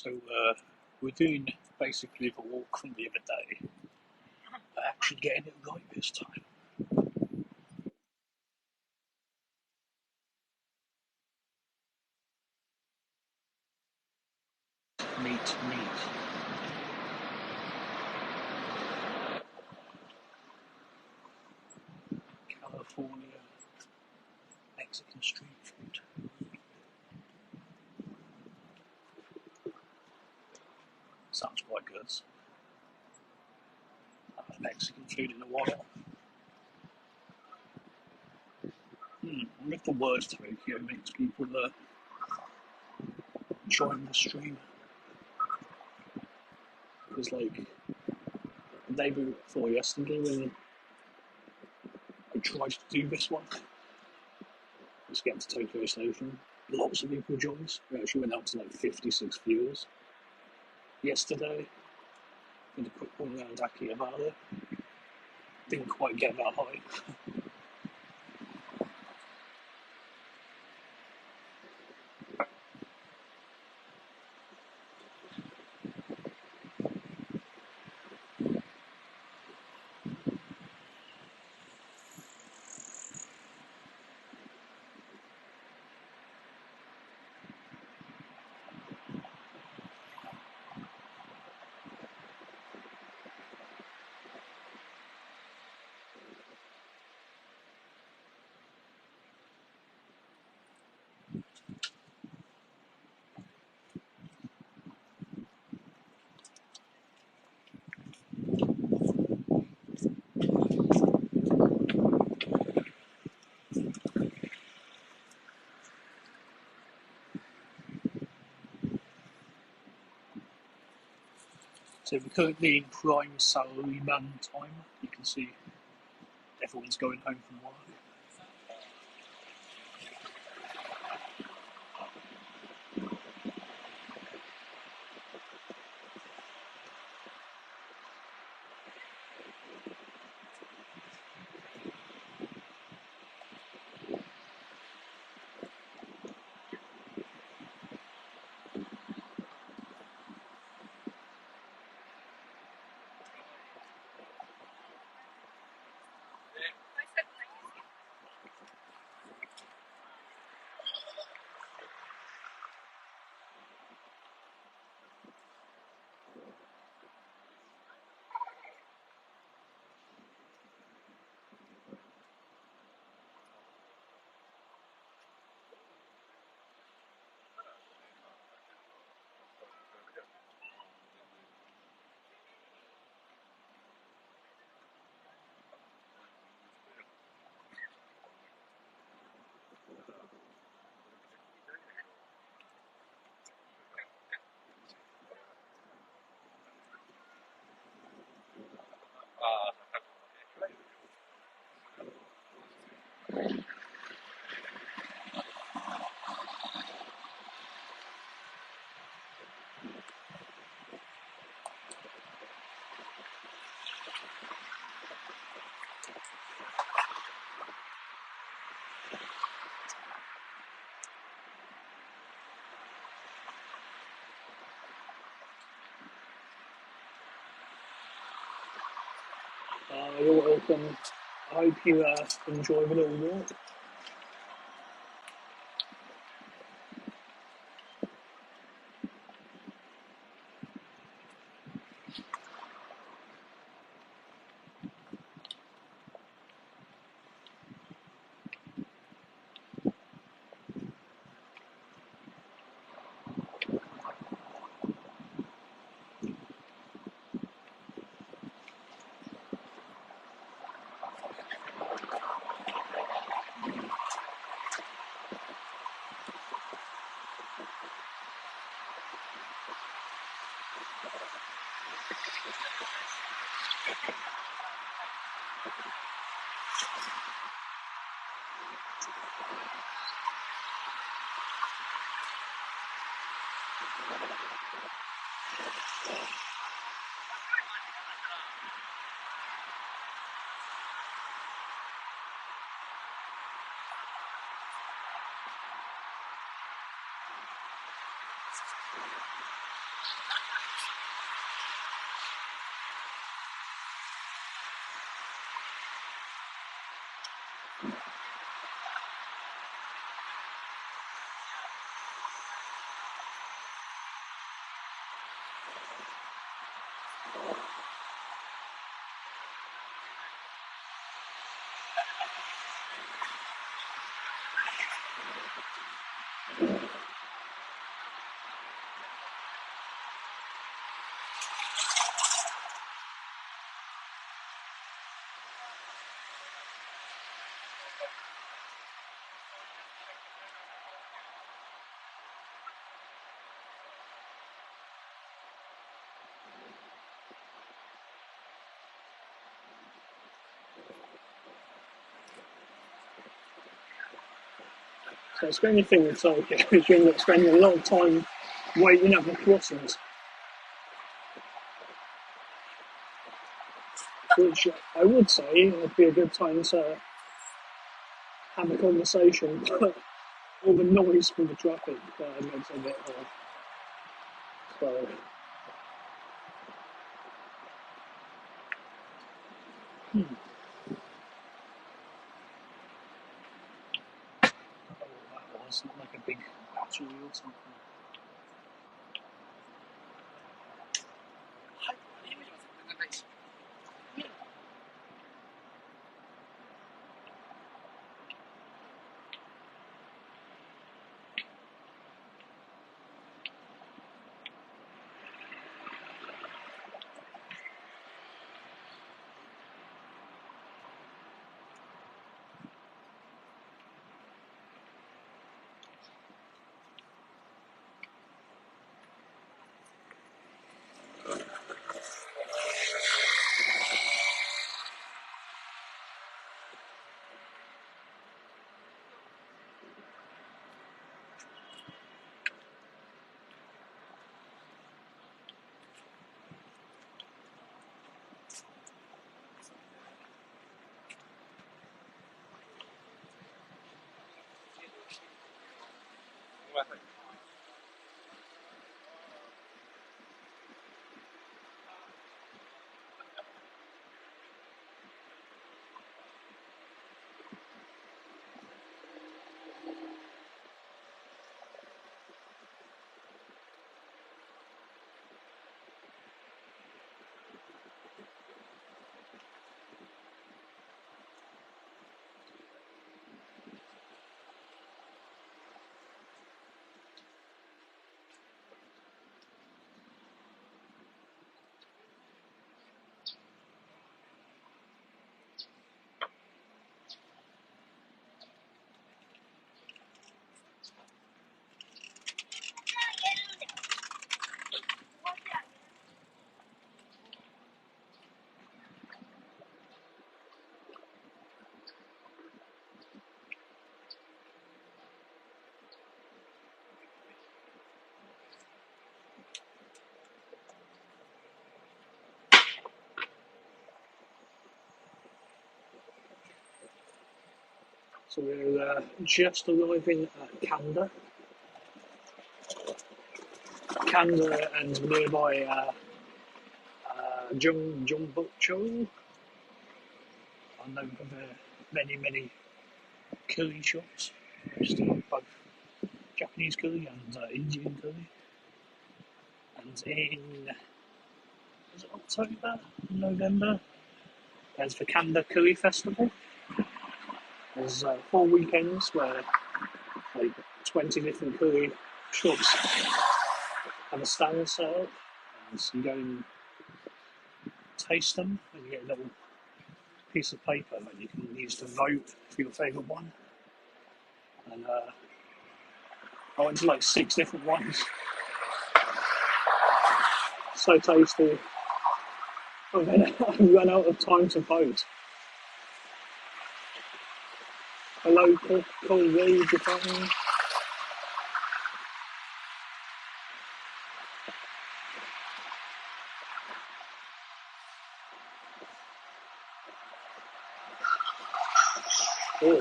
So we're doing basically the walk from the other day, but actually getting it right this time. Meat. California Mexican street food. Sounds quite good. Mexican food in a while. I wonder if the word Tokyo makes people join the stream. Because like the day before yesterday when I tried to do this one, just get to Tokyo Station, lots of people joined. We actually went out to like 56 viewers. Yesterday, did a quick one around Akihabara. Didn't quite get that high. So we're currently in prime salaryman time. You can see everyone's going home from work. You're welcome. I hope you enjoy the little walk. So it's the only thing with Tokyo is you end up spending a lot of time waiting at the crossings, which I would say would be a good time to have a conversation, but all the noise from the traffic makes it a bit hard. So, I don't know what that was, not like a big battery or something. So we're just arriving at Kanda and nearby Jungbukcho are known for their many curry shops, both Japanese curry and Indian curry. And in was it October, November, there's the Kanda Curry Festival. There's 4 weekends where like 20 different curry shops have a stand set up, and so you go and taste them, and you get a little piece of paper that you can use to vote for your favourite one. And I went to like 6 different ones. So tasty. I've run out of time to vote. Hello, Cole Reed, if I'm... Oh,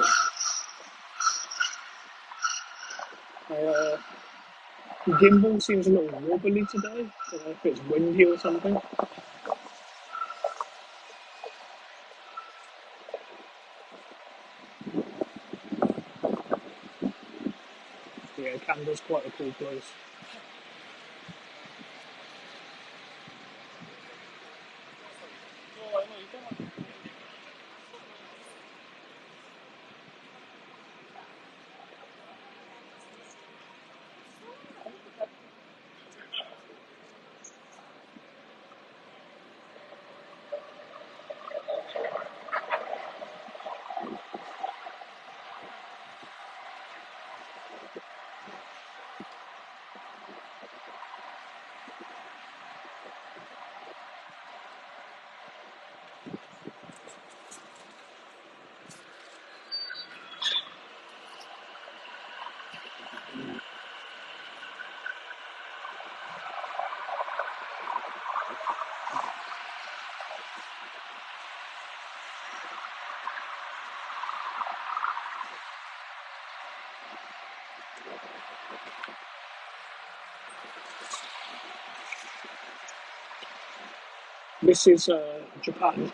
uh, gimbal seems a little wobbly today. I don't know if it's windy or something. Yeah, Kanda's quite a cool place. This is Japan.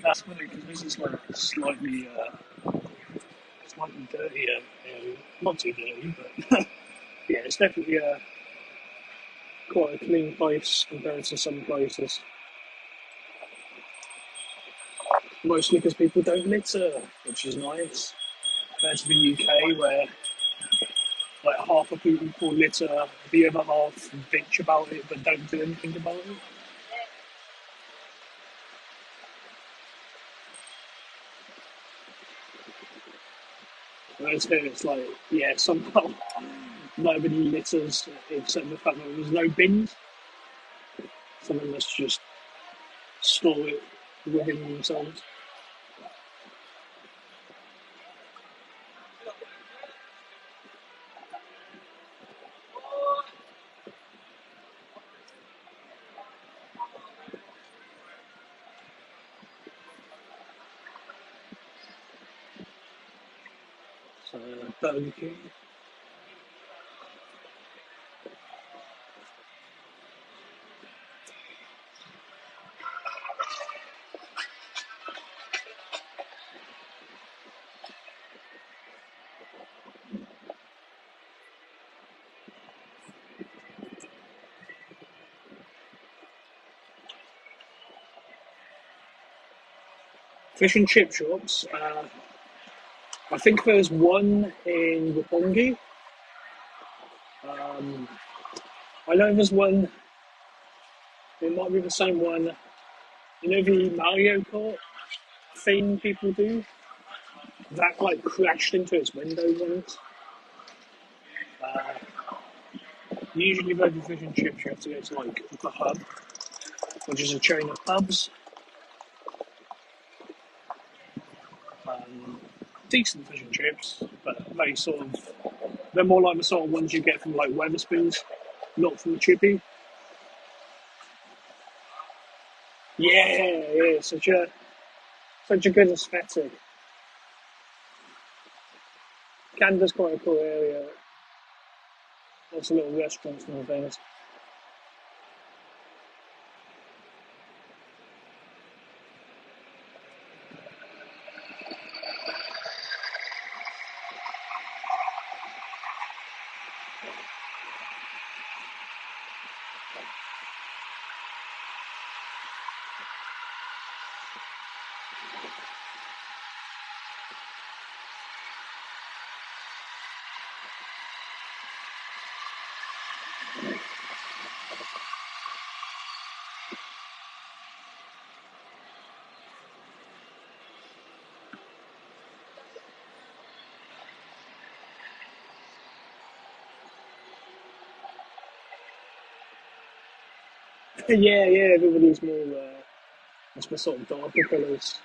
That's funny because this is like slightly dirtier area. Not too dirty, but yeah, it's definitely quite a clean place compared to some places. Mostly because people don't litter, which is nice. Compared to the UK, where like half of people litter, the other half bitch about it but don't do anything about it. Whereas here it's like, yeah, somehow nobody litters except the fact that there's no bins. Someone must just store it within themselves. So, Burger King. Fish and chip shops. I think there's one in Roppongi. Um, I know there's one, it might be the same one. You know the Mario Kart thing people do? That like crashed into its window once. Uh, Usually, if you fish and chips, you have to go to like the hub, which is a chain of pubs. Um, Decent fish and chips, but they're more like the sort of ones you get from like Wetherspoons, not from the chippy. Yeah, such a good aesthetic. Kanda's quite a cool area. Lots of little restaurants and things. Yeah, yeah, everybody's more, it's the sort of darker colours.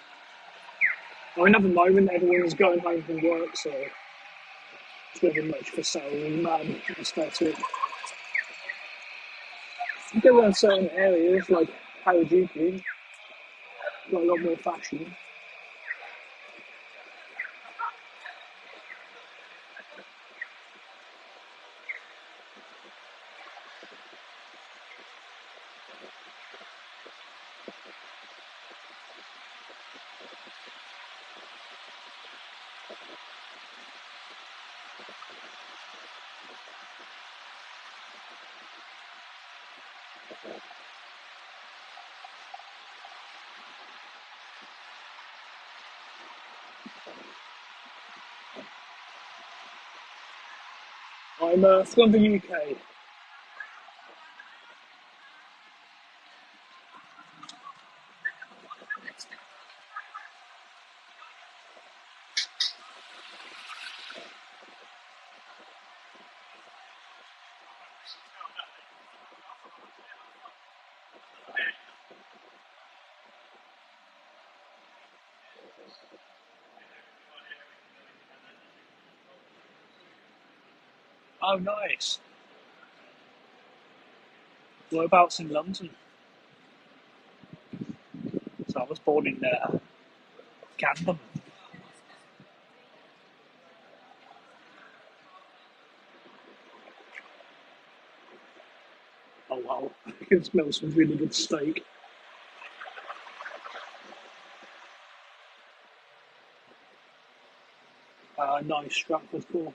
I mean, at the moment, everyone's going home from work, so it's very much for sale, man, aesthetic. You go around certain areas, like Harajuku, got a lot more fashion. I'm from the UK. Oh, nice. Whereabouts in London? So I was born in Kanda. Oh, wow. I can smell some really good steak. Nice Stratford core.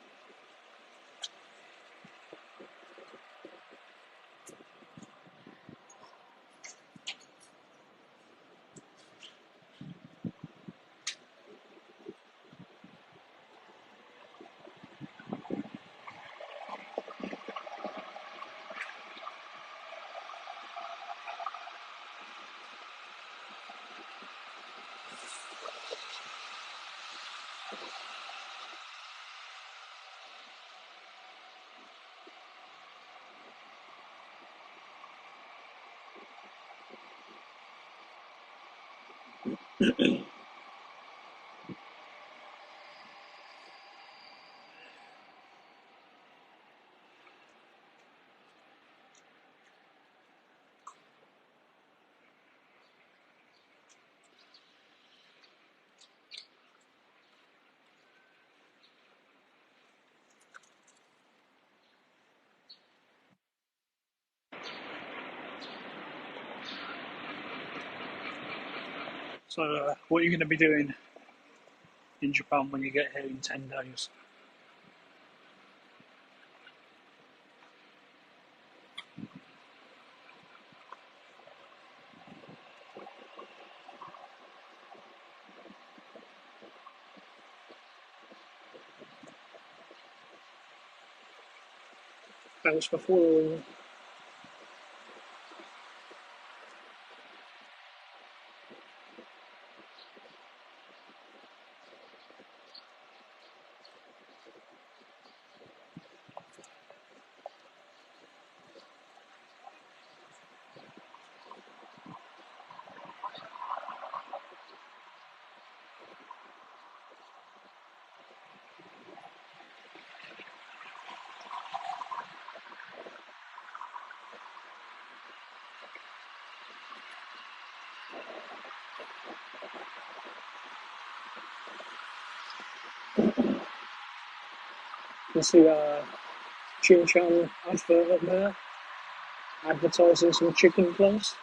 So, what are you going to be doing in Japan when you get here in 10 days? Thanks for following. You see a Chin Chan advert up there advertising some chicken place.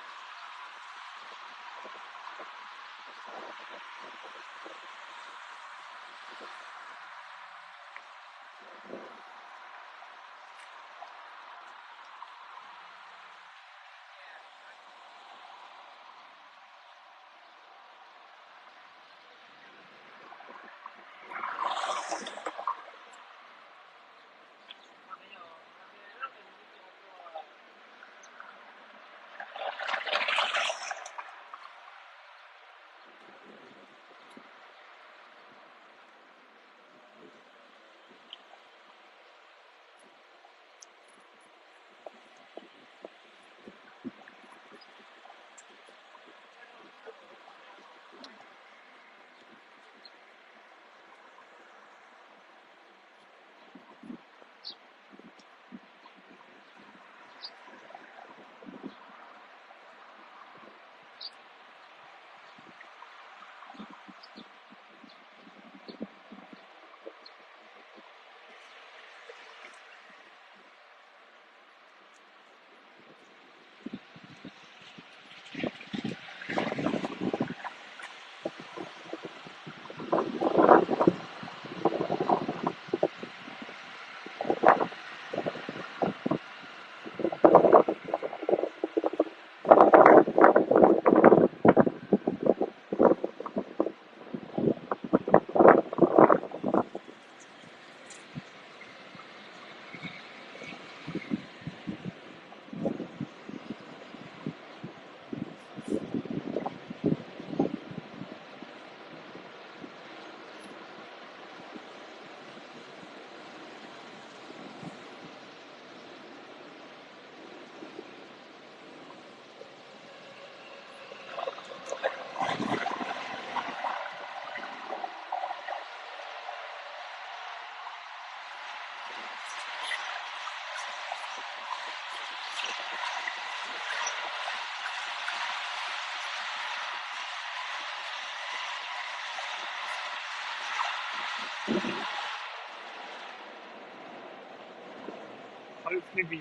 Hopefully the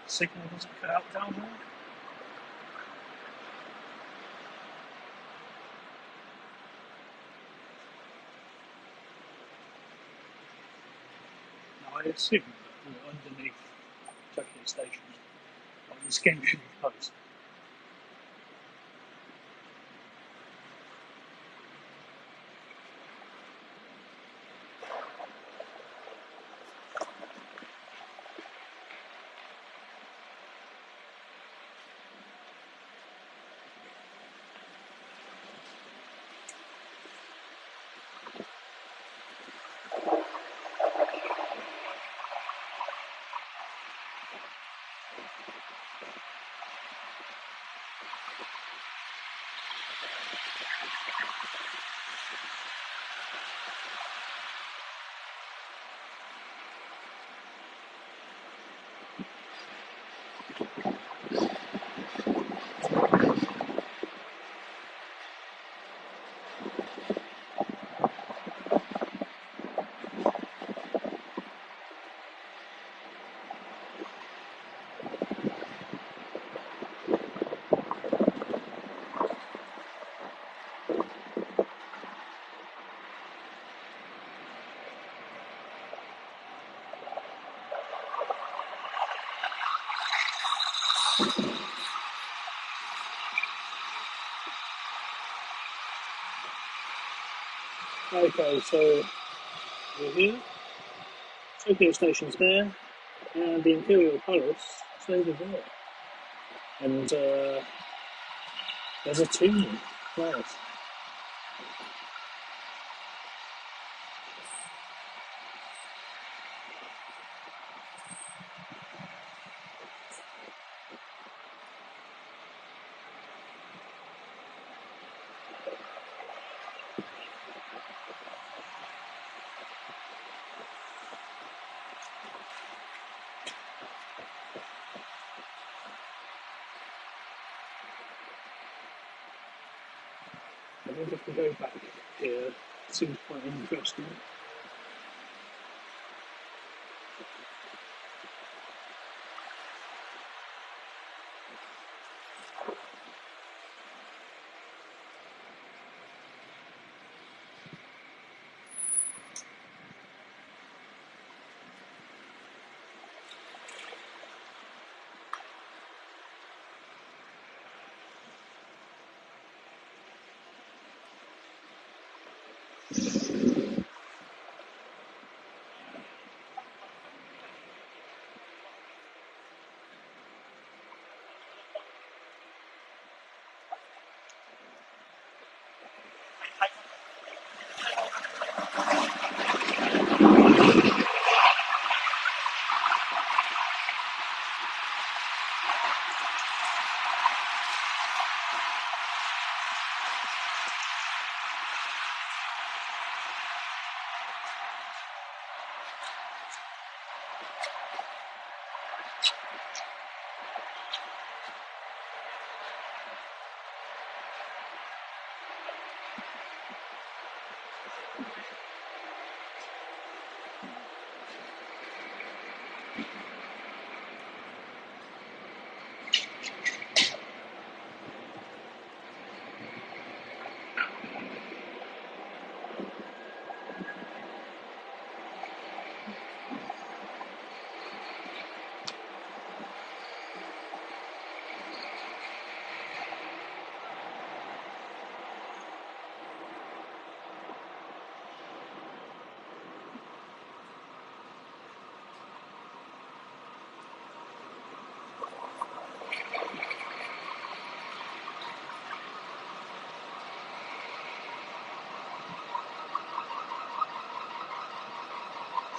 signal doesn't cut out down there. Now I assume that underneath Tokyo Station, this game should be closed. Okay, so we're here. Tokyo Station's there, and the Imperial Palace is over there. And there's a tomb. Nice. I think if we go back here, it seems quite interesting.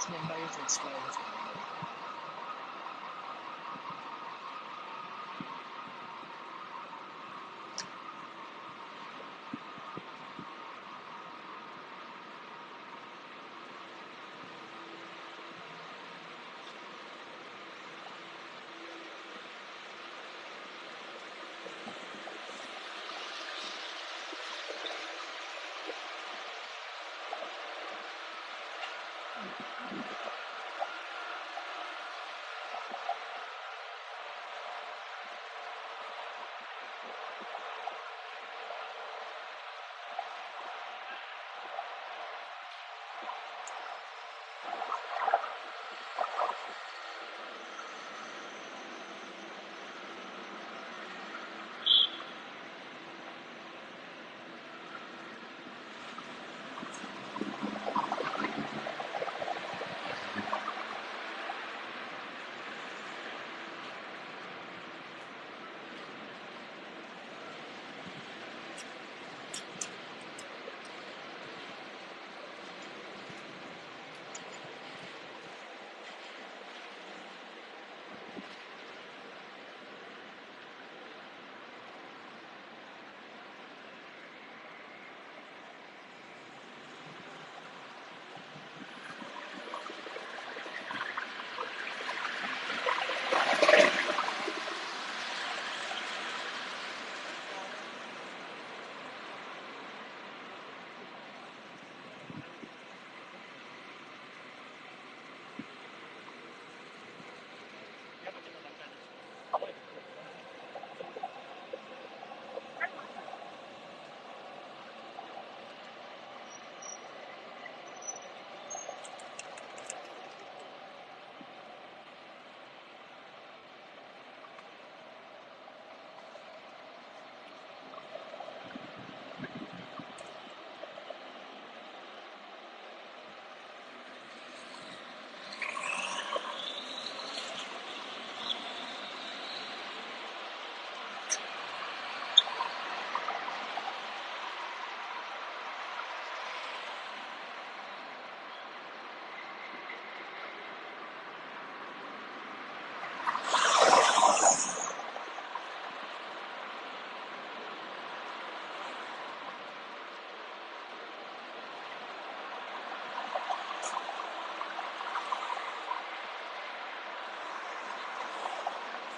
an amazing smell.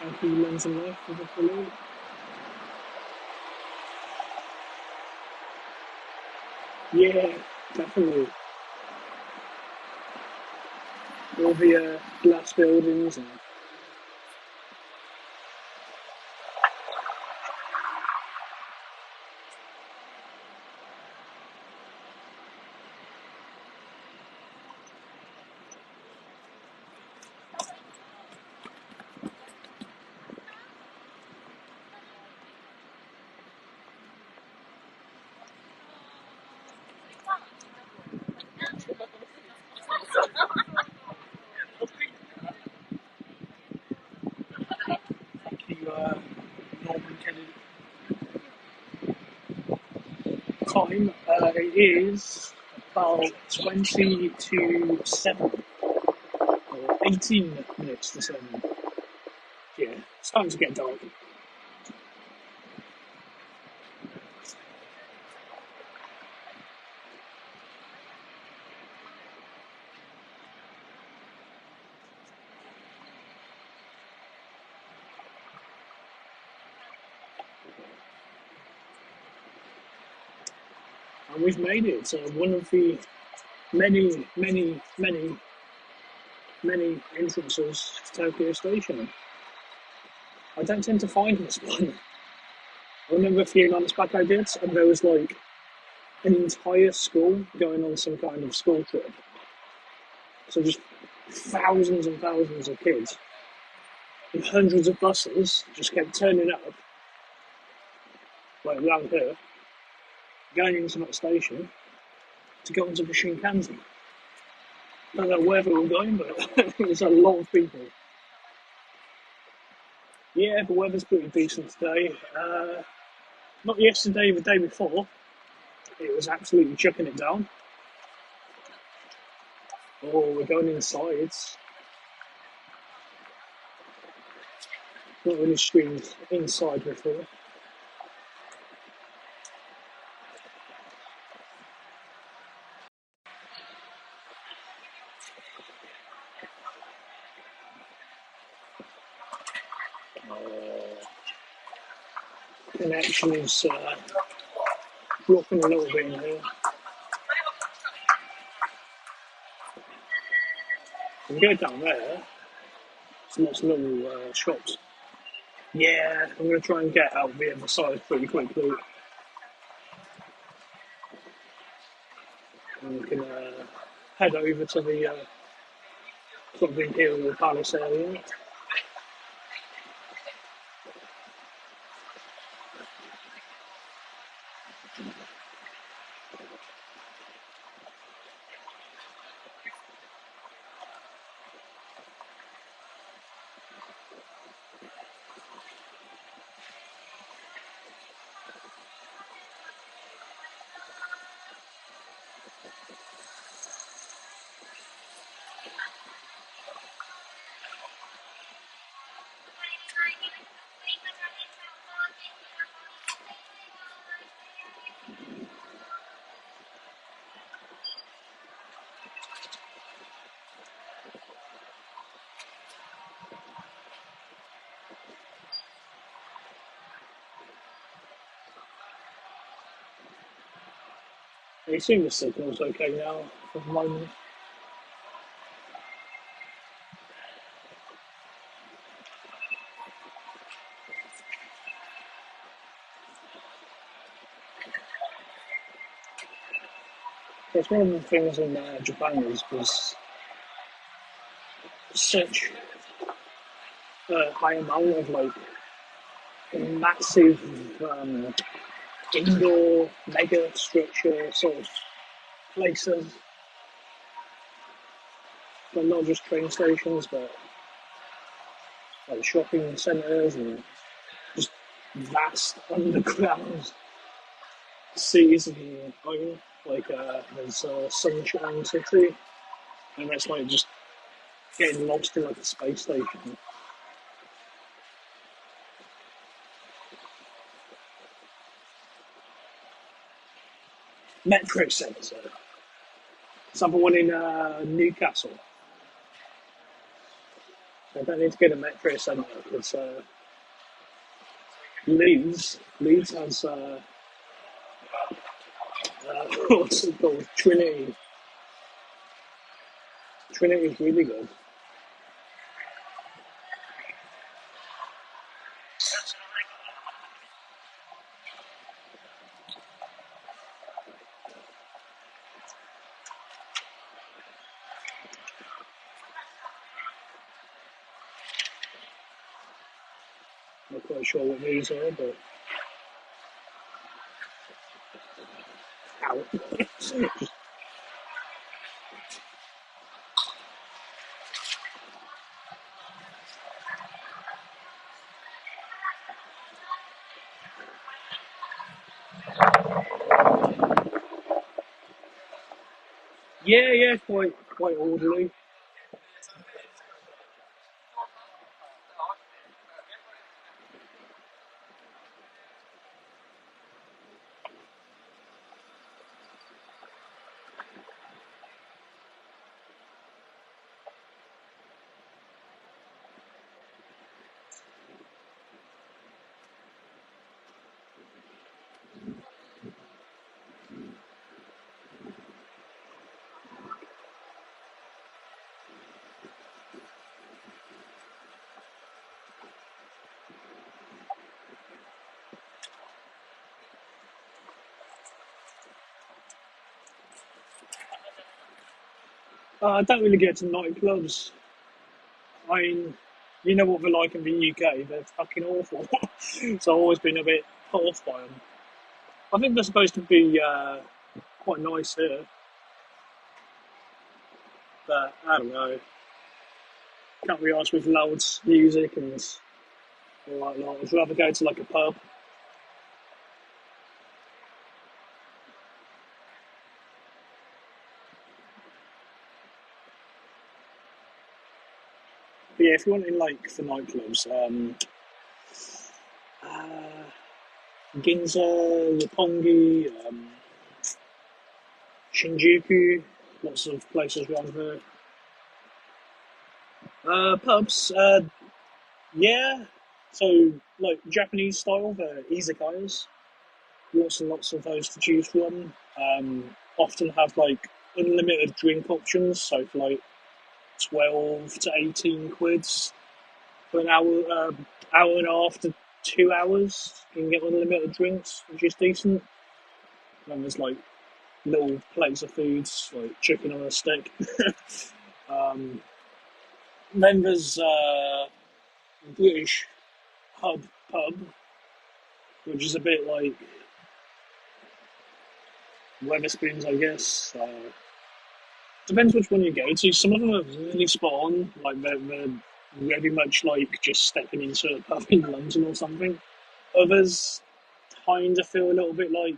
Thank you, Lens and Life, for the follow. Yeah, definitely. All the glass buildings and the Norman Kennedy time. It is about 20 to 7, or 18 minutes to 7. Yeah, it's time to get dark. And we've made it. So one of the many, many, many, many entrances to Tokyo Station. I don't tend to find this one. I remember a few months back I did, and there was like an entire school going on some kind of school trip. So just thousands and thousands of kids and hundreds of buses just kept turning up, like around here, going into that station to go into the Shinkansen. I don't know where they were going, but there's a lot of people. Yeah, the weather's pretty decent today. Not yesterday, the day before. It was absolutely chucking it down. Oh, we're going inside. It's not really streamed inside before. Connection is dropping a little bit in here. We can go down there. There's lots of little shops. Yeah, I'm going to try and get out the other side pretty quickly. And we can head over to the sort of Imperial Palace area. I assume the signal's okay now for the moment. It's one of the things in Japan is there's such a high amount of like massive indoor mega structure sort of places, but not just train stations, but like shopping centres and just vast underground cities of your own. Like there's Sunshine City, and that's like just getting lost in like a space station. Metro Centre. Someone one in Newcastle. I don't need to get a Metro Centre because Leeds has what's it called? Trinity. Trinity is really good. Not quite sure what these are, but ow. Yeah, quite orderly. I don't really get to nightclubs. I mean, you know what they're like in the UK, they're fucking awful. So I've always been a bit put off by them. I think they're supposed to be quite nice here, but I don't know. Can't be asked with loud music and all that lot. I'd rather go to like a pub. But yeah, if you're wanting like for nightclubs, uh, Ginza, Roppongi, Shinjuku, lots of places around there. Pubs, yeah. So like Japanese style, the izakayas, lots and lots of those to choose from. Often have like unlimited drink options, so for like 12 to 18 quids for an hour and a half to 2 hours, you can get unlimited drinks, which is decent. And there's like little plates of foods, like chicken on a stick. um, then there's British pub, which is a bit like Wetherspoons, I guess. Depends which one you go to. Some of them are really spot on, like they're very much like just stepping into a pub in London or something. Others kind of feel a little bit like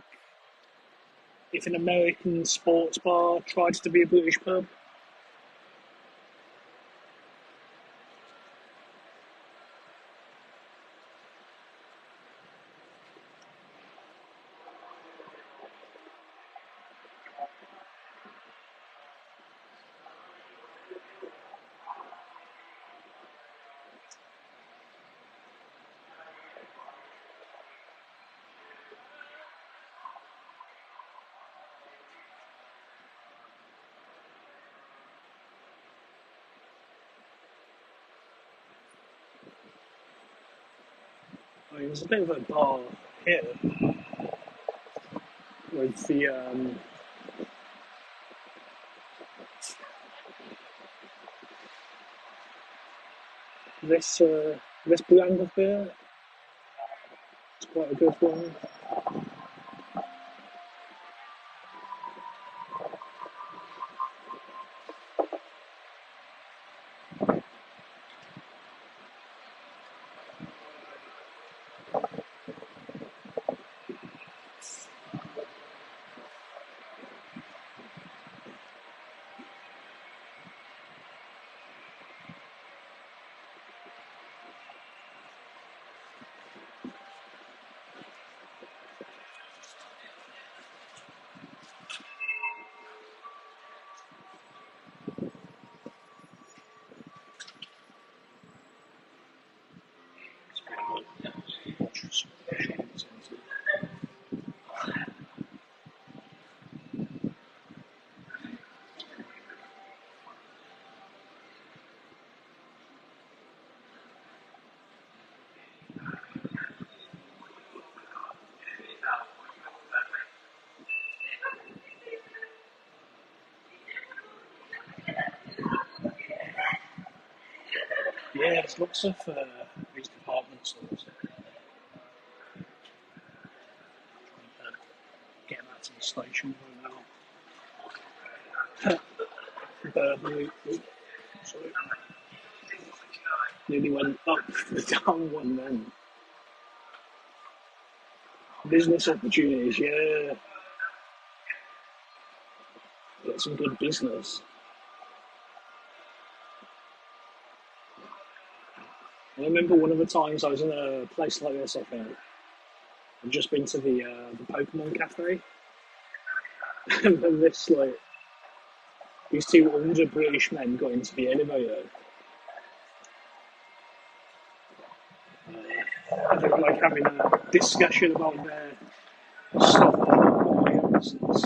if an American sports bar tried to be a British pub. I mean, there's a bit of a bar here with the this this brand of beer. It's quite a good one. Yeah, there's lots of these department stores. Get back to the station right now. Burberry. Sorry. Nearly went up the down one then. Business opportunities, yeah. Get some good business. I remember one of the times I was in a place like this, I think. I'd just been to the Pokemon Cafe. And then these two older British men got into the elevator. And they were like having a discussion about their stock business.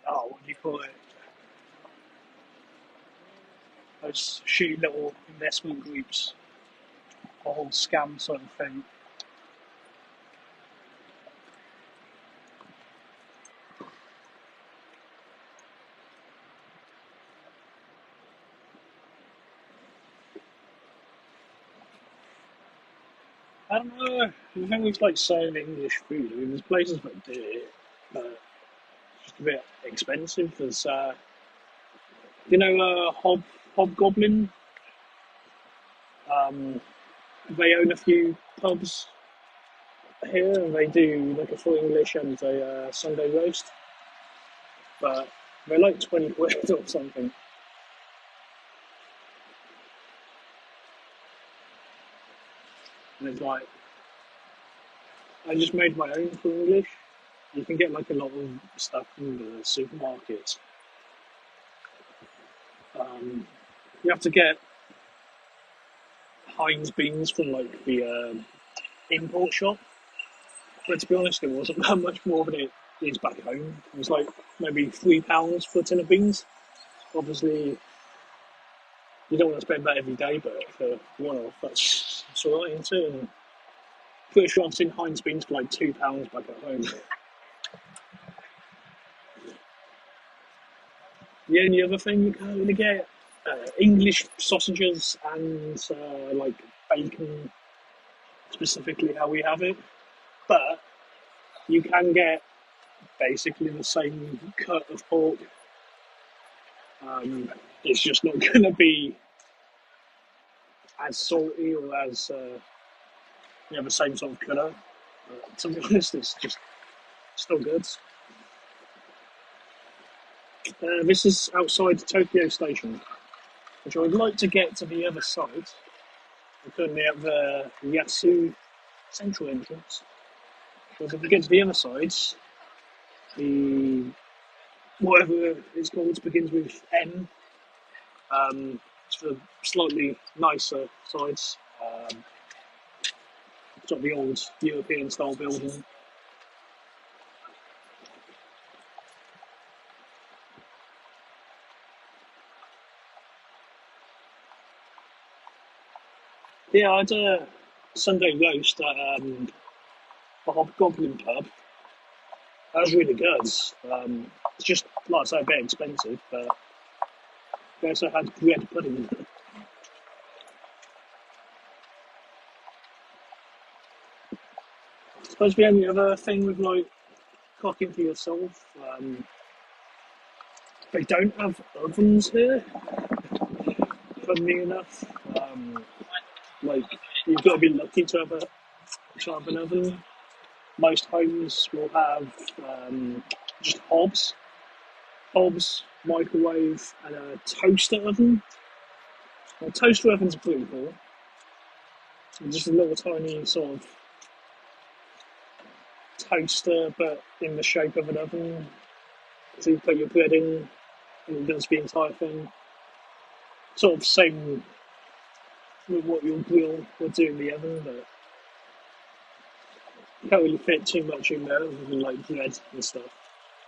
Oh, what do you call it? Those shitty little investment groups, a whole scam sort of thing. I don't know. I think it's like selling English food. I mean, there's places that do it, but it's just a bit expensive. There's, Hobgoblin. Um, they own a few pubs here, and they do like a full English and a Sunday roast, but they're like 20 quid or something. and it's like I just made my own for English. You can get like a lot of stuff from the supermarkets. Um, you have to get Heinz beans from like the import shop, but to be honest, it wasn't that much more than it is back home. It was like maybe £3 for a tin of beans. Obviously, you don't want to spend that every day, but for one off, that's all right, isn't it? And pretty sure I've seen Heinz beans for like £2 back at home. The only other thing you can't really get English sausages and like bacon, specifically how we have it, but you can get basically the same cut of pork. It's just not going to be as salty or as the same sort of colour. To be honest, it's just still good. This is outside Tokyo Station, which I would like to get to the other side. We're currently at the Yasu Central entrance. Because if we get to the other side, the whatever it's called begins with N. It's the slightly nicer sides. It's got the old European style building. Yeah, I had a Sunday roast at the Hobgoblin pub. That was really good. It's just, like I say, a bit expensive, but they also had bread pudding. I suppose the only other thing with like cooking for yourself, they don't have ovens here, funnily enough. Like, you've got to be lucky to have an oven. Most homes will have just hobs, microwave, and a toaster oven. Well, toaster ovens are pretty cool. Just a little tiny sort of toaster, but in the shape of an oven. So you put your bread in, and it does the entire thing. Sort of same with what your grill would do in the oven, but you can't really fit too much in there other than like bread and stuff.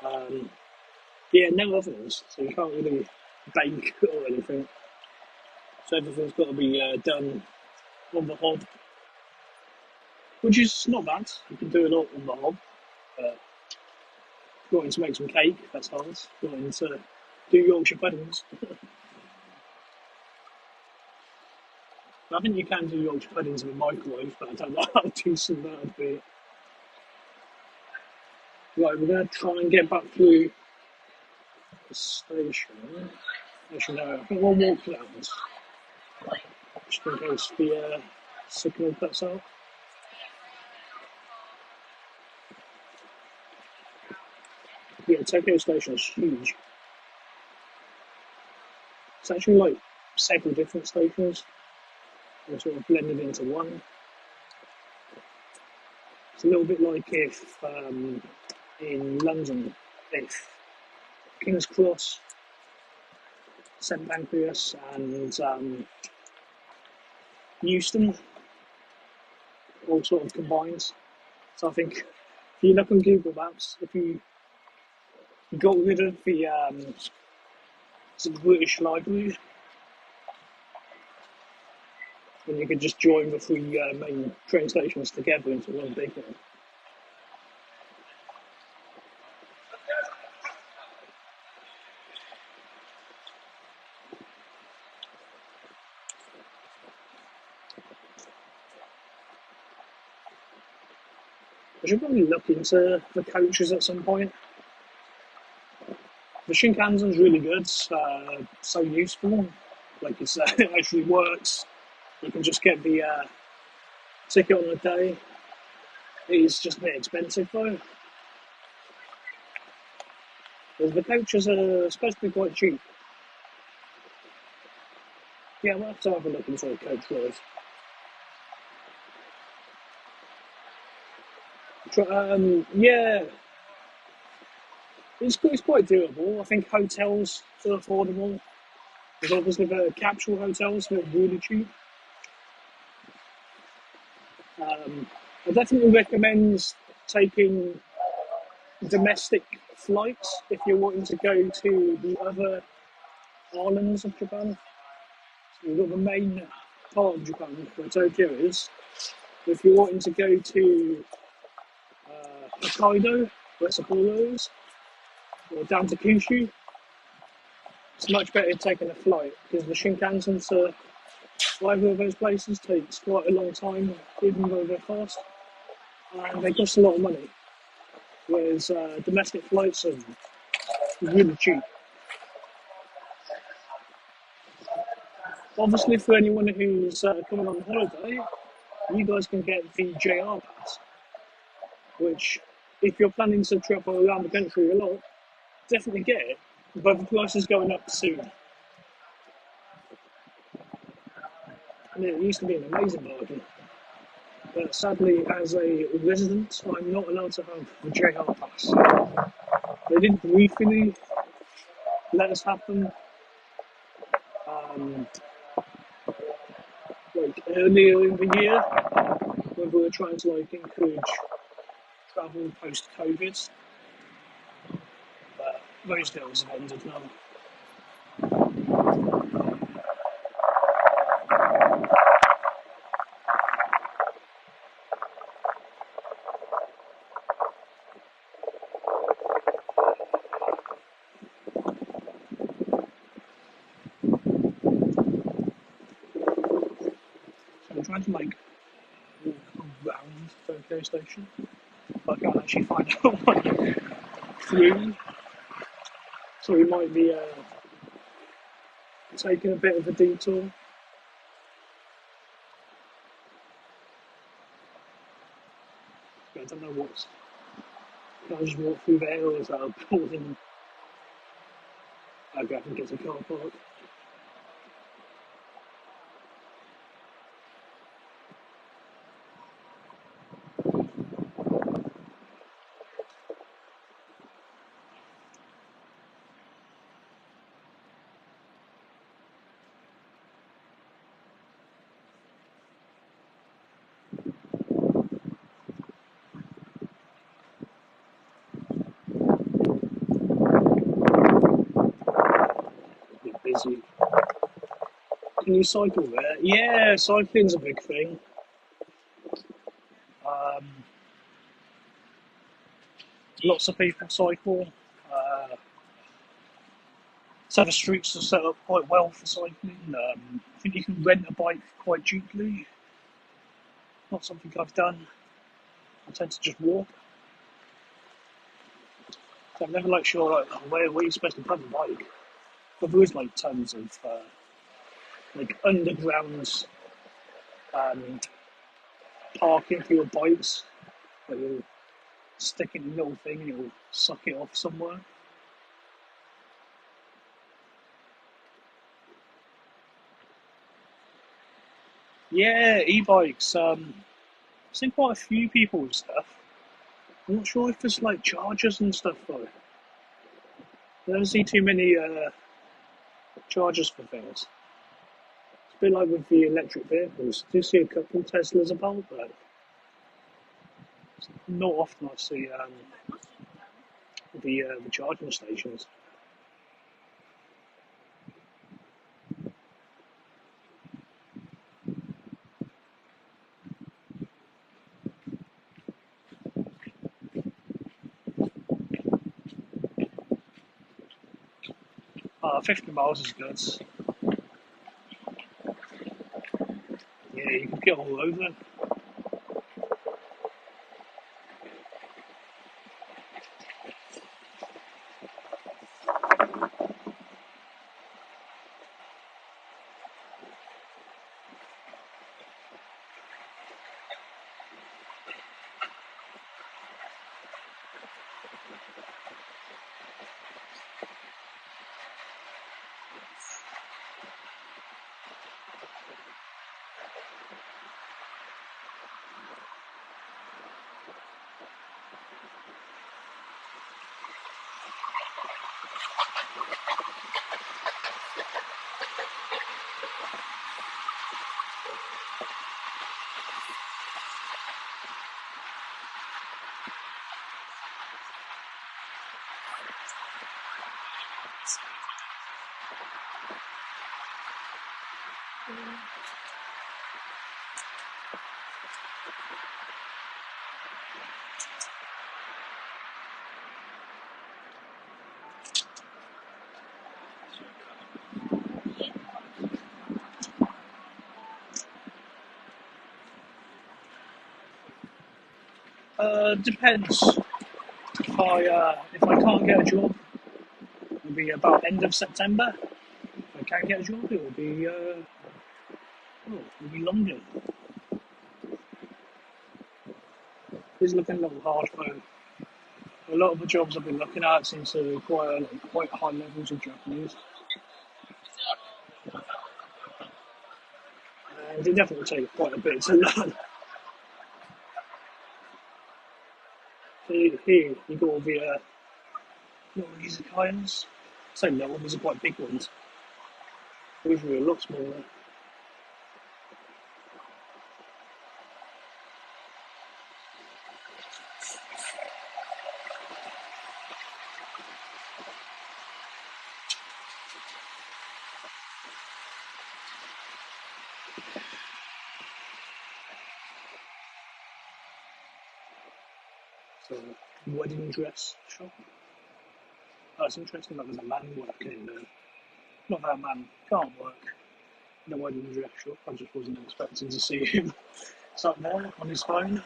Um, yeah, no ovens, so you can't really bake or anything. So everything's got to be done on the hob, which is not bad. You can do a lot on the hob. But if you're wanting to make some cake, that's hard. If you're wanting to do Yorkshire puddings, I think you can do Yorkshire puddings in a microwave, but I don't know how decent that would be. Right, we're going to try and get back through the station. Actually, no, I think we'll walk round, just in case the signal cuts out. Yeah, Tokyo Station is huge. It's actually like several different stations. They're sort of blended into one. It's a little bit like if in London, if King's Cross, St Pancras, and Euston all sort of combined. So I think if you look on Google Maps, if you got rid of the sort of British Library, then you could just join the three main train stations together into one big one. I should probably look into the coaches at some point. The Shinkansen's really good, so useful. Like you say, it actually works. You can just get the ticket on the day. It's just a bit expensive though. The coaches are supposed to be quite cheap. Yeah, we'll have to have a look into a coach road. Yeah, it's quite doable. I think hotels are affordable. There's obviously the capsule hotels that are really cheap. I definitely recommend taking domestic flights if you're wanting to go to the other islands of Japan. So you've got the main part of Japan where Tokyo is. If you're wanting to go to Hokkaido, where Sapporo is, or down to Kyushu, it's much better taking a flight because the Shinkansen to either of those places takes quite a long time, even though they're fast, and they cost a lot of money. Whereas domestic flights are really cheap. Obviously, for anyone who's coming on holiday, you guys can get the JR pass, which, if you're planning to travel around the country a lot, definitely get it. But the price is going up soon. And it used to be an amazing bargain. But sadly, as a resident, I'm not allowed to have the JR pass. They did briefly let us have them um, like earlier in the year when we were trying to like encourage travel post COVID. But those deals have ended now. So I'm trying to like walk around Tokyo Station, but I can't actually find out like through. So we might be taking a bit of a detour. But I don't know what's. Can I just walk through there, or is that a building? I go and get a car park. A bit busy. Can you cycle there? Yeah, cycling's a big thing. Um, Lots of people cycle. Uh, so the streets are set up quite well for cycling. I think you can rent a bike quite cheaply. Not something I've done. I tend to just walk. So I'm never like sure like where you're supposed to put the bike. But there is like tons of like underground um, parking for your bikes. Where you'll stick it in a little thing and you'll suck it off somewhere. Yeah, e-bikes. I've seen quite a few people with stuff. I'm not sure if there's like chargers and stuff though. I never see too many chargers for things. It's a bit like with the electric vehicles. I do see a couple Teslas about, but not often I see the charging stations. 50 miles is good. Yeah, you can get all over. Depends. If I can't get a job, it'll be about end of September. If I can't get a job, it'll be longer. It's looking a little hard for a lot of the jobs I've been looking at seem to require quite high levels of Japanese, and it definitely take quite a bit to learn. Here you got all the little izakayas. So little, these are quite big ones. These are a lot smaller. So, wedding dress shop. Oh, it's interesting that there's a man working in there. Not that a man can't work in a wedding dress shop. I just wasn't expecting to see him sat there on his phone.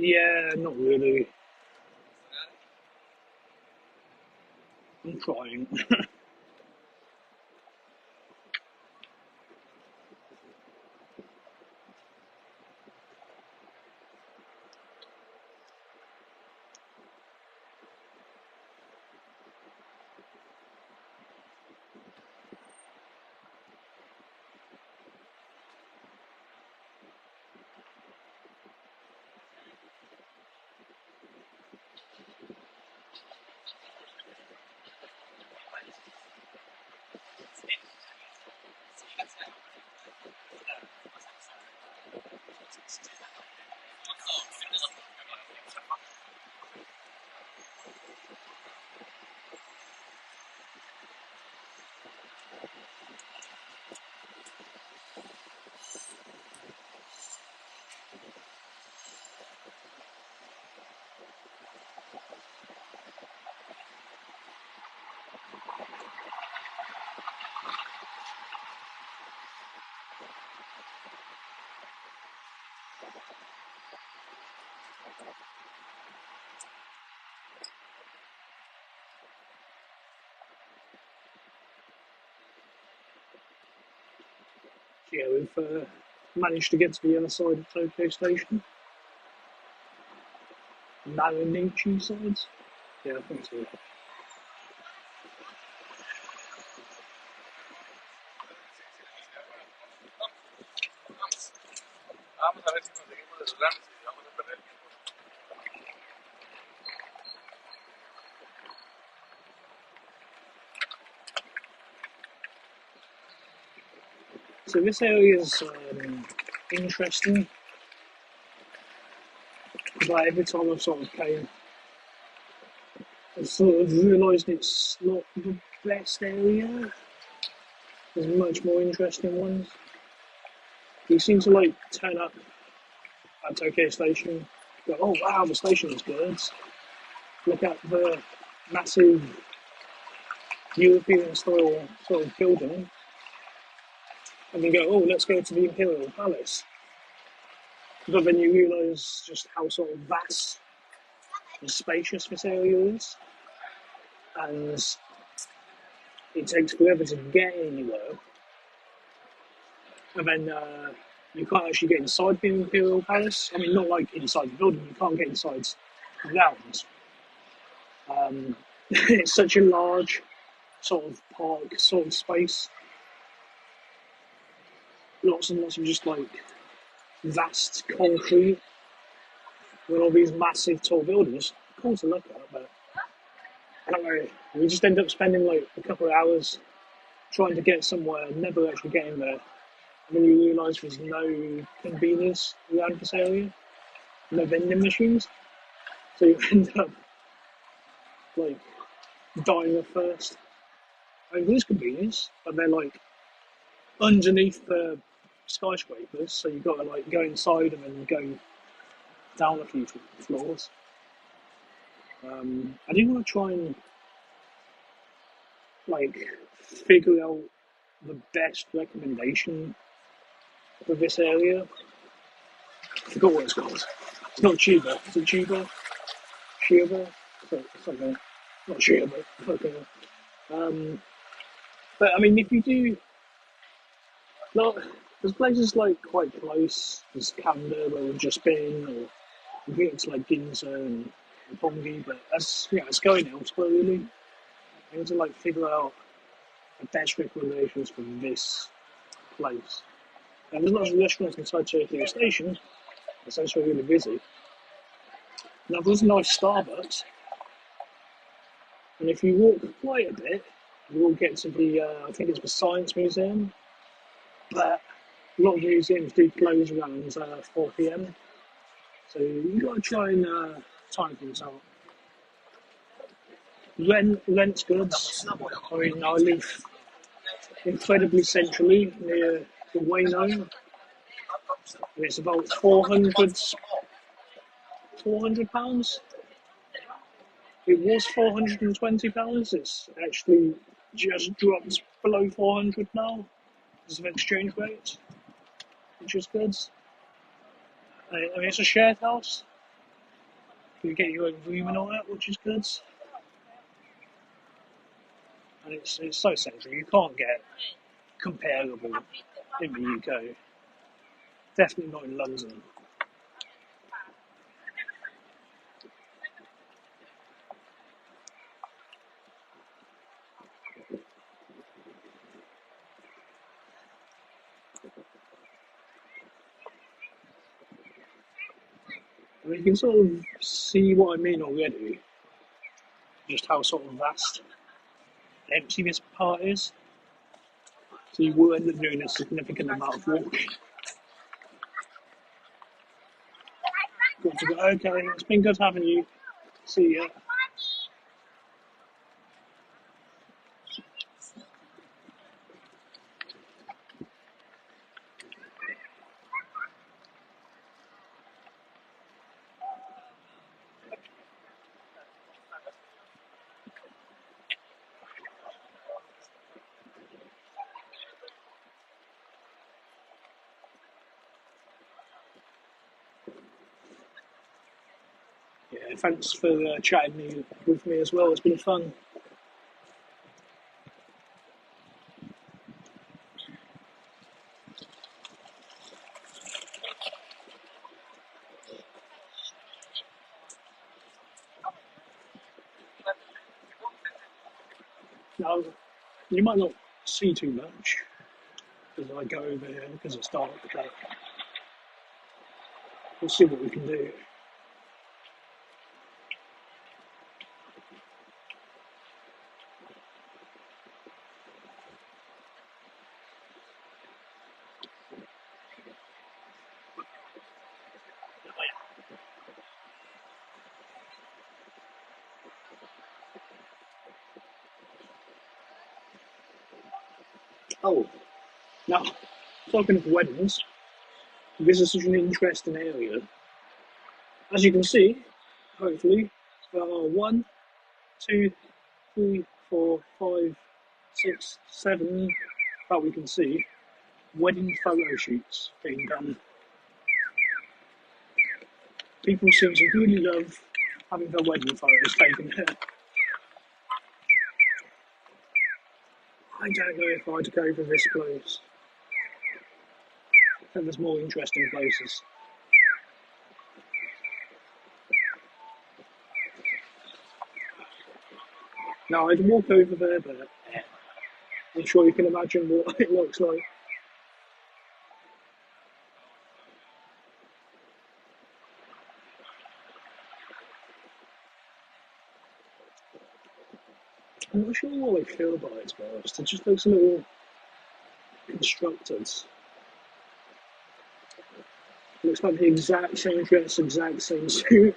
Yeah, not really. I'm trying. Yeah, we've managed to get to the other side of Tokyo Station. Marunichi sides? Yeah, I think so. So this area is interesting. But every time I've sort of came, I've sort of realised it's not the best area. There's much more interesting ones. You seem to like turn up at Tokyo Station, go, oh wow, the station is good. Look at the massive European style sort of building, and then go, oh, let's go to the Imperial Palace. But then you realise just how sort of vast and spacious this area is, and it takes forever to get anywhere. And then you can't actually get inside the Imperial Palace. I mean, not like inside the building, you can't get inside the grounds. It's such a large sort of park, sort of space. Lots and lots of just like vast concrete with all these massive tall buildings. Cool to look at, but I don't know. We just end up spending like a couple of hours trying to get somewhere, never actually getting there. And then you realise there's no convenience around this area, no vending machines. So you end up like dying of thirst. I mean, there's convenience, but they're like underneath the skyscrapers, so you've got to like go inside them and go down a few floors. I do want to try and like figure out the best recommendation for this area. I forgot what it's called. It's not Chuba. Is it Chuba? Chuba? Something. Not Chuba. Okay. Um, but I mean, if you do, like, there's places like quite close. There's Kanda where we've just been, or I think it's like Ginza and Pongi, but that's it's going elsewhere really. I need to like figure out the best recommendations for this place. And there's lots of restaurants inside Tokyo Station. It's actually really busy. Now there's a nice Starbucks, and if you walk quite a bit, you will get to the I think it's the Science Museum. But a lot of museums do close around 4 p.m. So you've got to try and time things out. Rent's goods. I mean, I live incredibly centrally near the Wayno, and it's about £400. It was £420. It's actually just dropped below 400 now because of exchange rates, which is good. I mean, it's a shared house. You get your own room and all that, which is good. And it's so central. You can't get comparable in the UK. Definitely not in London. I mean, you can sort of see what I mean already. Just how sort of vast and empty this part is. So you will end up doing a significant amount of walking. Got to go, okay, it's been good having you. See ya. Yeah, thanks for chatting with me as well. It's been fun. Now, you might not see too much as I go over here because it's dark, but we'll see what we can do. Oh, now, talking of weddings, this is such an interesting area. As you can see, hopefully, there are 1, 2, 3, 4, 5, 6, 7, that we can see, wedding photo shoots being done. People seem to really love having their wedding photos taken here. I don't know if I'd go for this place. I think there's more interesting places. Now, I'd walk over there, but I'm sure you can imagine what it looks like. I'm not sure what I feel about it, to be honest. It just looks a little constructed. It looks like the exact same dress, exact same suit.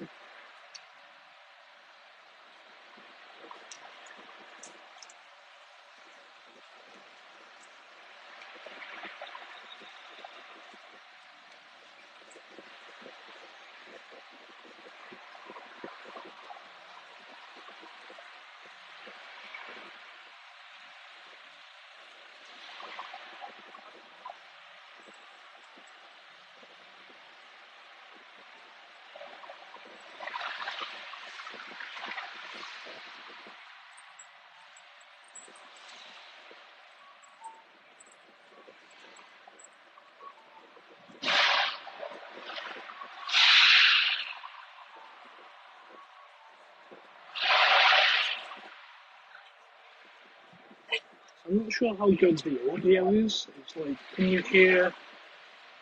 I'm not sure how good the audio is. It's like, can you hear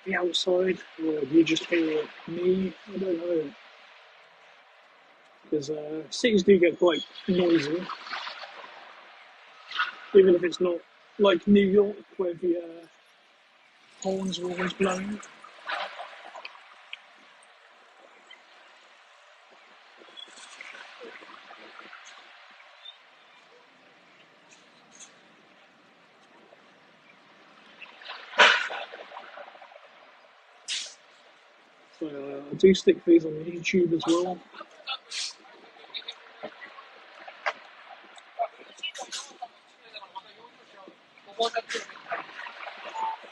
the outside, or do you just hear me? I don't know. Because cities do get quite noisy, even if it's not like New York, where the horns are always blowing. So I do stick these on YouTube as well.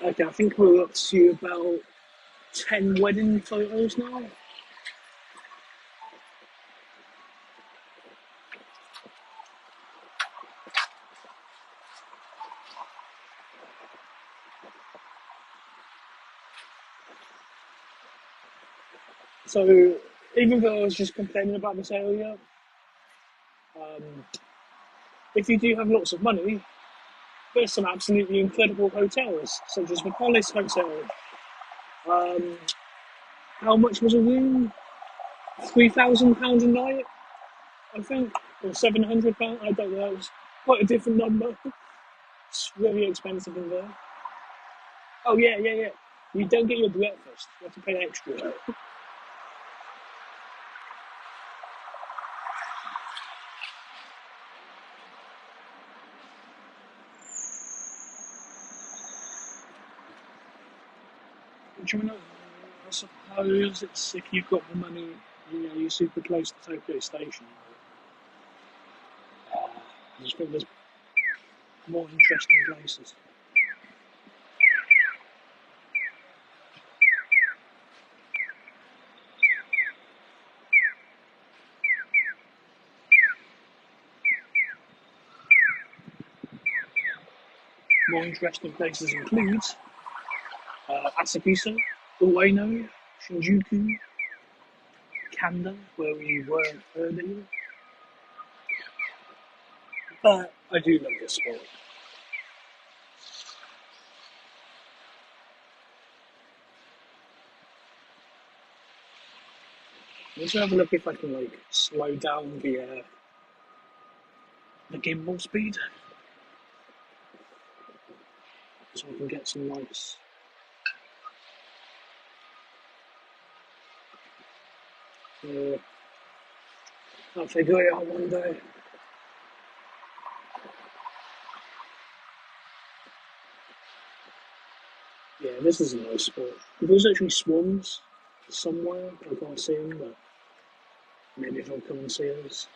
Okay, I think we're up to about 10 wedding photos now. So even though I was just complaining about this area, um, if you do have lots of money, there's some absolutely incredible hotels, such as the Palace Hotel. Um, how much was a room? £3,000 a night, I think, or £700. I don't know. It's quite a different number. It's really expensive in there. Oh yeah. You don't get your breakfast. You have to pay extra. Do you know? I suppose it's if you've got the money, you're super close to Tokyo Station. I just think there's more interesting places. More interesting places include Asakusa, Ueno, Shinjuku, Kanda, where we were earlier. But I do love this spot. Let's have a look if I can slow down the gimbal speed so I can get some nice. I'll figure it out one day. Yeah, this is a nice spot. There's actually swans somewhere. I can't see them, but maybe they'll come and see us.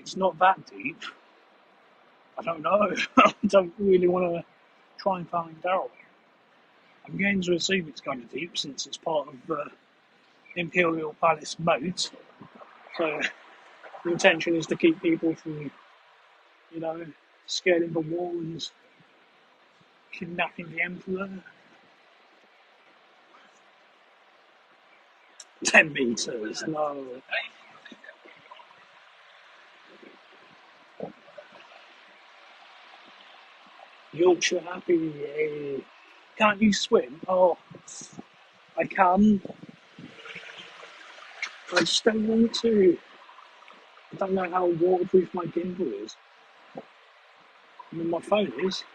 it's not that deep. I don't know. I don't really want to try and find out. I'm going to assume it's kind of deep since it's part of the Imperial Palace moat. So the intention is to keep people from, scaling the wall and kidnapping the Emperor. 10 meters, no. Yorkshire happy, yay. Can't you swim? Oh, I can. I just don't want to. I don't know how waterproof my gimbal is. I mean, my phone is,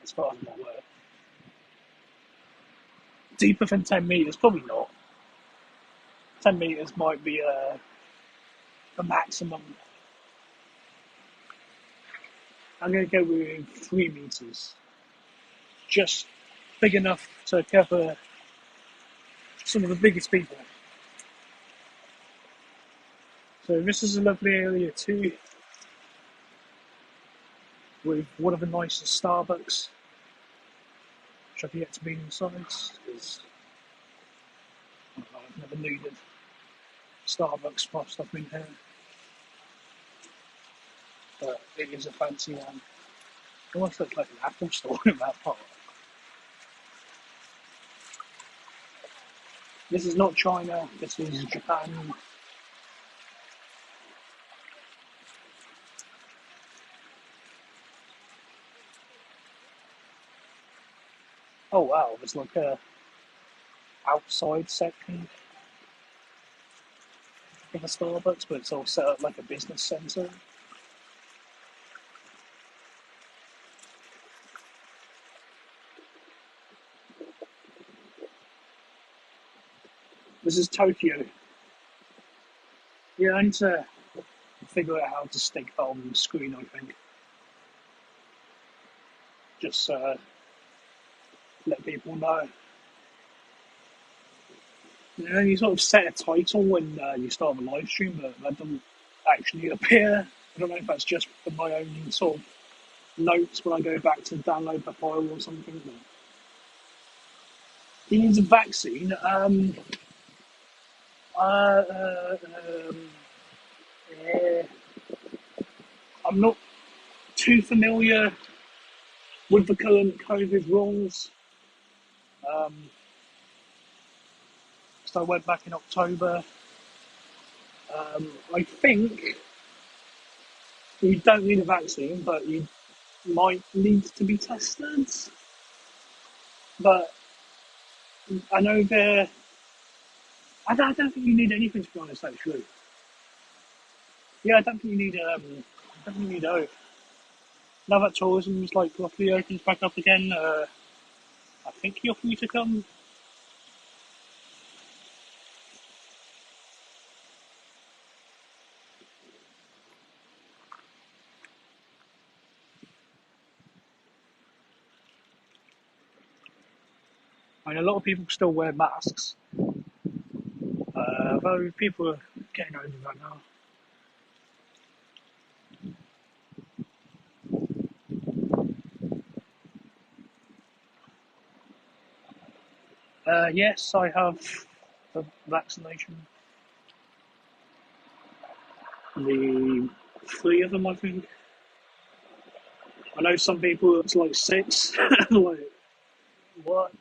as far as I'm aware. Deeper than 10 meters, probably not. 10 meters might be a maximum. I'm going to go with 3 meters. Just big enough to cover some of the biggest people. So this is a lovely area too, with one of the nicest Starbucks, which I've yet to be inside, because I've never needed Starbucks whilst I've been here. But it is a fancy one. It almost looks like an Apple store in that part. This is not China, this is Japan. Oh wow, there's like a outside section of a Starbucks, but it's all set up like a business centre. This is Tokyo. Yeah, I need to figure out how to stick that on the screen, I think. Just let people know. You sort of set a title when you start a live stream, but that doesn't actually appear. I don't know if that's just for my own sort of notes when I go back to download the file or something. But he needs a vaccine. Uh, um, yeah. I'm not too familiar with the current COVID rules. So I went back in October. I think you don't need a vaccine, but you might need to be tested. But I know I don't think you need anything to be honest. Actually, yeah, I don't think you need. I don't think you need oath. Now that tourism's like roughly opens back up again, I think you're free to come. I mean, a lot of people still wear masks, though people are getting over that now. Yes, I have the vaccination. The 3 of them, I think. I know some people it's like 6. Like, what?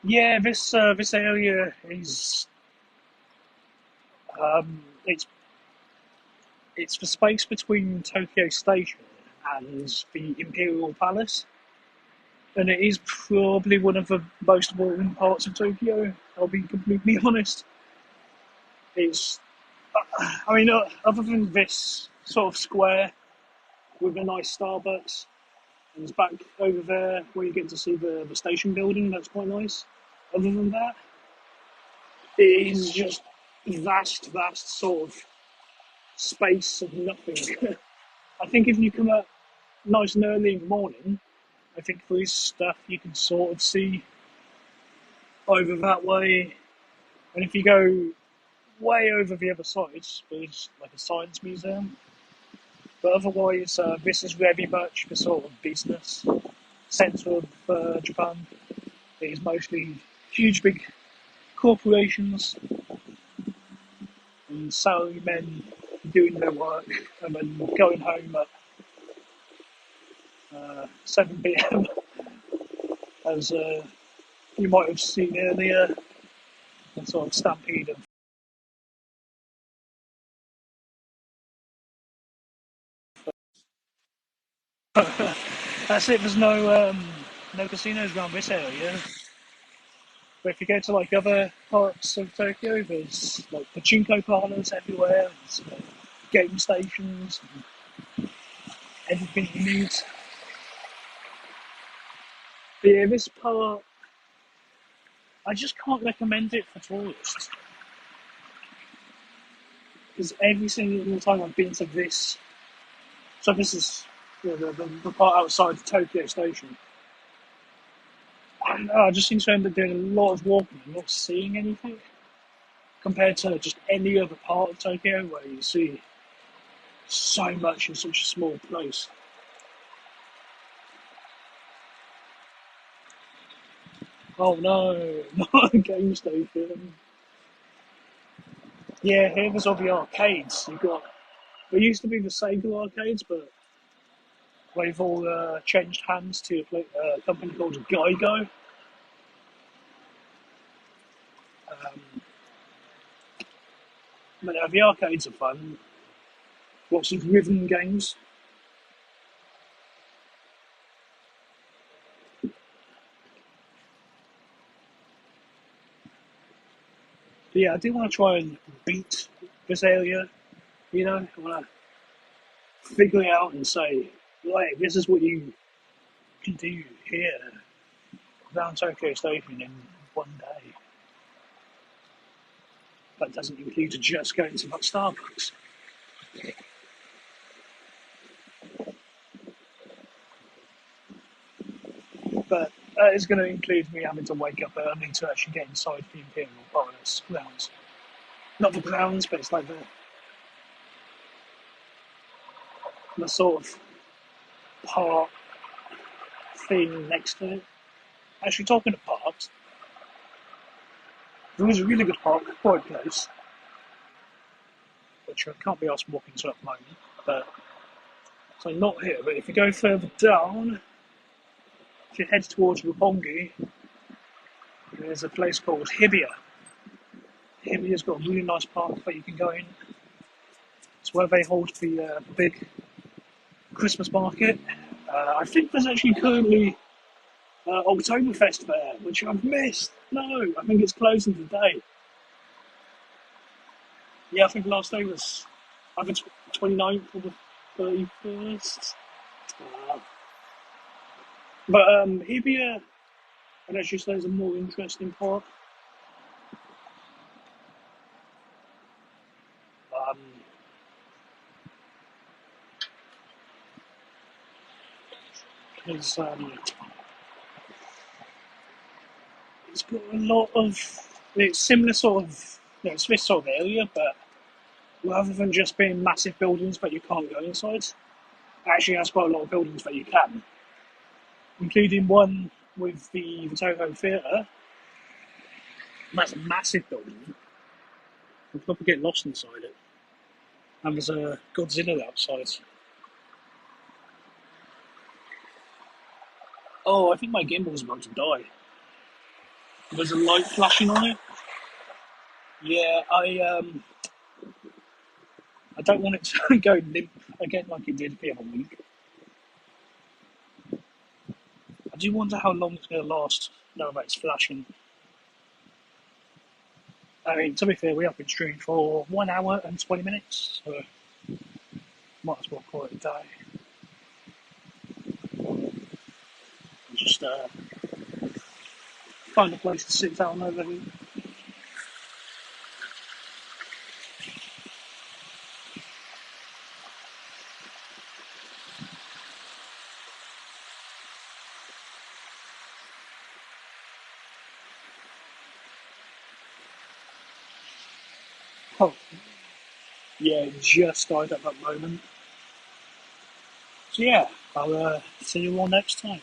Yeah, this area is it's the space between Tokyo Station and the Imperial Palace, and it is probably one of the most important parts of Tokyo. I'll be completely honest. It's, I mean, other than this sort of square with a nice Starbucks, and it's back over there where you get to see the station building. That's quite nice. Other than that, it is just vast sort of space of nothing. I think if you come up nice and early in the morning, I think there is stuff you can sort of see over that way. And if you go way over the other side, there's like a science museum. But otherwise, this is very much the sort of business centre of Japan. It is mostly huge, big corporations and salary men doing their work and then going home at 7 p.m. as you might have seen earlier, and sort of stampede of. That's it. There's no casinos around this area. But if you go to like other parts of Tokyo, there's like pachinko parlors everywhere, there's game stations, and everything you need. But yeah, this part, I just can't recommend it for tourists. Because every single time I've been to this, so this is the part outside the Tokyo station, and I just seem to end up doing a lot of walking and not seeing anything compared to just any other part of Tokyo where you see so much in such a small place. Oh no, not a game station. Yeah, here there's all the arcades. You've got, there used to be the Sega arcades, but they've all changed hands to a company called Geigo. Um, but the arcades are fun. Lots of rhythm games. But yeah, I do want to try and beat this area. I want to figure it out and say, right, this is what you can do here around Tokyo Station in one day. That doesn't include just going to Starbucks. But that is going to include me having to wake up early to actually get inside the Imperial Palace grounds. Not the grounds, but it's like the sort of park thing next to it. Actually, talking of parks, there is a really good park quite close, which I can't be asked walking to at the moment. But so not here, but if you go further down, if you head towards Roppongi, there's a place called Hibiya. Hibiya's got a really nice park that you can go in. It's where they hold the big Christmas market. I think there's actually currently Oktoberfest there, which I've missed. No, I think it's closing today. Yeah, I think the last day was either 29th or the 31st. Uh, but Hibiya, and as you say, is a more interesting part. Um, because it's got a lot of, it's similar sort of, it's this sort of area, but rather than just being massive buildings that you can't go inside, it actually has quite a lot of buildings that you can, including one with the Toho Theatre. That's a massive building. You'll probably get lost inside it. And there's a Godzilla outside. Oh, I think my gimbal's about to die. There's a light flashing on it. Yeah, I don't want it to go limp again like it did the other week. I do wonder how long it's going to last now that it's flashing. I mean, to be fair, we have been streaming for 1 hour and 20 minutes, so might as well call it a day. Just find a place to sit down over here. Oh, yeah, it just died at that moment. So yeah, I'll see you all next time.